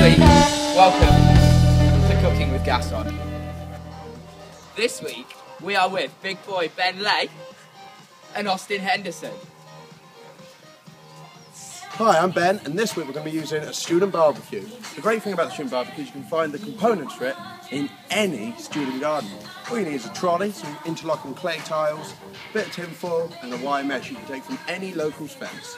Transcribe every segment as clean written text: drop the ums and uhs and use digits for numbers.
week, welcome to Cooking with Gasson. This week, we are with big boy Ben Lay and Austin Henderson. Hi, I'm Ben, and this week we're going to be using a student barbecue. The great thing about the student barbecue is you can find the components for it in any student garden. All you need is a trolley, some interlocking clay tiles, a bit of tin foil, and a wire mesh you can take from any local's fence.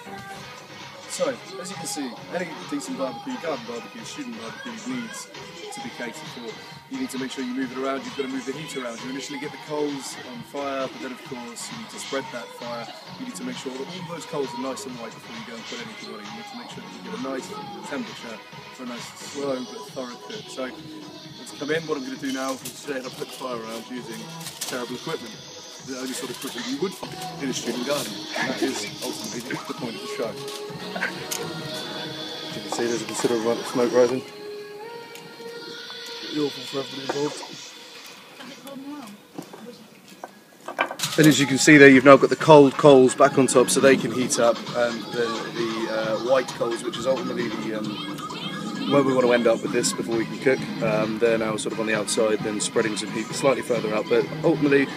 So, as you can see, any decent barbecue, garden barbecue, student barbecue needs to be catered for. You need to make sure you move it around, you've got to move the heat around. You initially get the coals on fire, but then of course you need to spread that fire. You need to make sure that all those coals are nice and white before you go and put anything on it. You need to make sure that you get a nice temperature for a nice slow but thorough cook. So, let's come in. What I'm going to do now is I'll put the fire around using terrible equipment. The only sort of equipment you would find in a student garden. And that is ultimately the point of the show. As you can see, there's a considerable amount of smoke rising. Pretty awful for everybody involved. And as you can see there, you've now got the cold coals back on top so they can heat up, and then the white coals, which is ultimately the where we want to end up with this before we can cook. They're now sort of on the outside, then spreading some heat slightly further out, but ultimately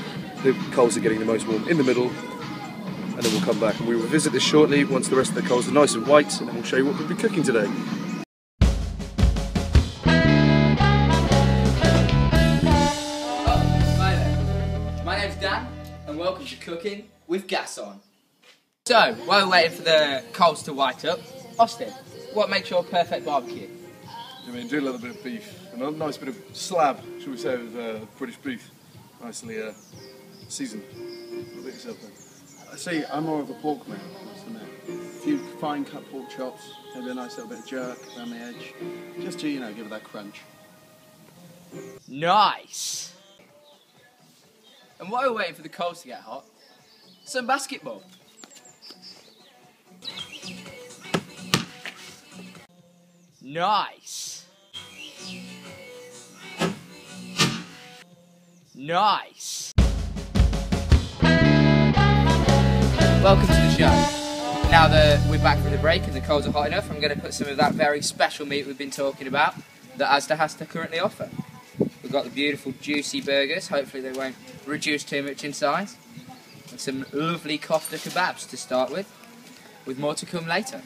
the coals are getting the most warm in the middle, and then we'll come back and we will revisit this shortly once the rest of the coals are nice and white, and then we'll show you what we'll be cooking today. Hi there, my name's Dan and welcome to Cooking with Gasson. So, while we're waiting for the coals to white up, Austin, what makes your perfect barbecue? I mean, do a little bit of beef, and a nice bit of slab, shall we say, with British beef, nicely seasoned. What about yourself then? See, I'm more of a pork man, must admit. A few fine cut pork chops, maybe a nice little bit of jerk around the edge, just to, give it that crunch. Nice! And while we're waiting for the coals to get hot, some basketball. Nice! Nice! Welcome to the show. Now that we're back from the break and the coals are hot enough, I'm going to put some of that very special meat we've been talking about that Asda has to currently offer. We've got the beautiful juicy burgers, hopefully they won't reduce too much in size, and some lovely kofta kebabs to start with more to come later.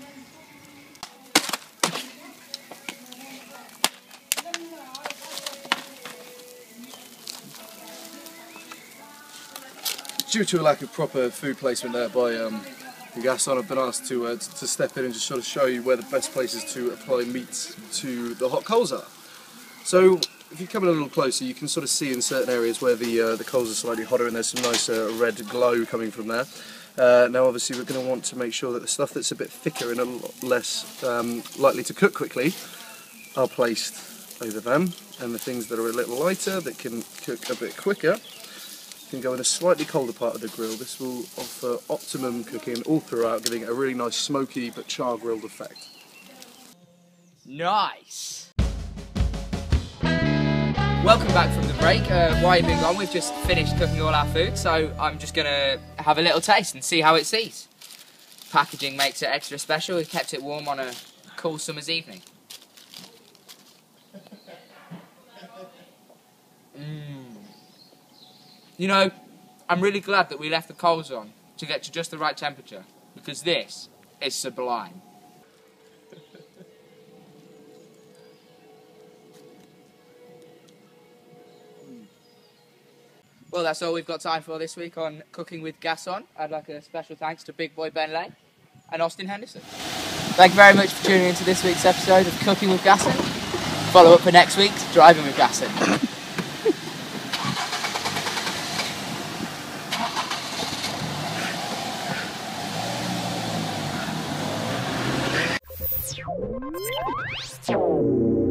Due to a lack of proper food placement there by Gasson, I've been asked to step in and just sort of show you where the best places to apply meat to the hot coals are. So if you come in a little closer, you can sort of see in certain areas where the coals are slightly hotter and there's some nice red glow coming from there. Now obviously we're going to want to make sure that the stuff that's a bit thicker and a lot less likely to cook quickly are placed over them, and the things that are a little lighter that can cook a bit quicker can go in a slightly colder part of the grill. This will offer optimum cooking all throughout, giving it a really nice smoky but char grilled effect. Nice! Welcome back from the break. While you've been gone, we've just finished cooking all our food, so I'm just going to have a little taste and see how it sees. Packaging makes it extra special. We've kept it warm on a cool summer's evening. You know, I'm really glad that we left the coals on to get to just the right temperature, because this is sublime. Well, that's all we've got time for this week on Cooking with Gasson. I'd like a special thanks to big boy Ben Lay and Austin Henderson. Thank you very much for tuning into this week's episode of Cooking with Gasson. Follow up for next week's Driving with Gasson. You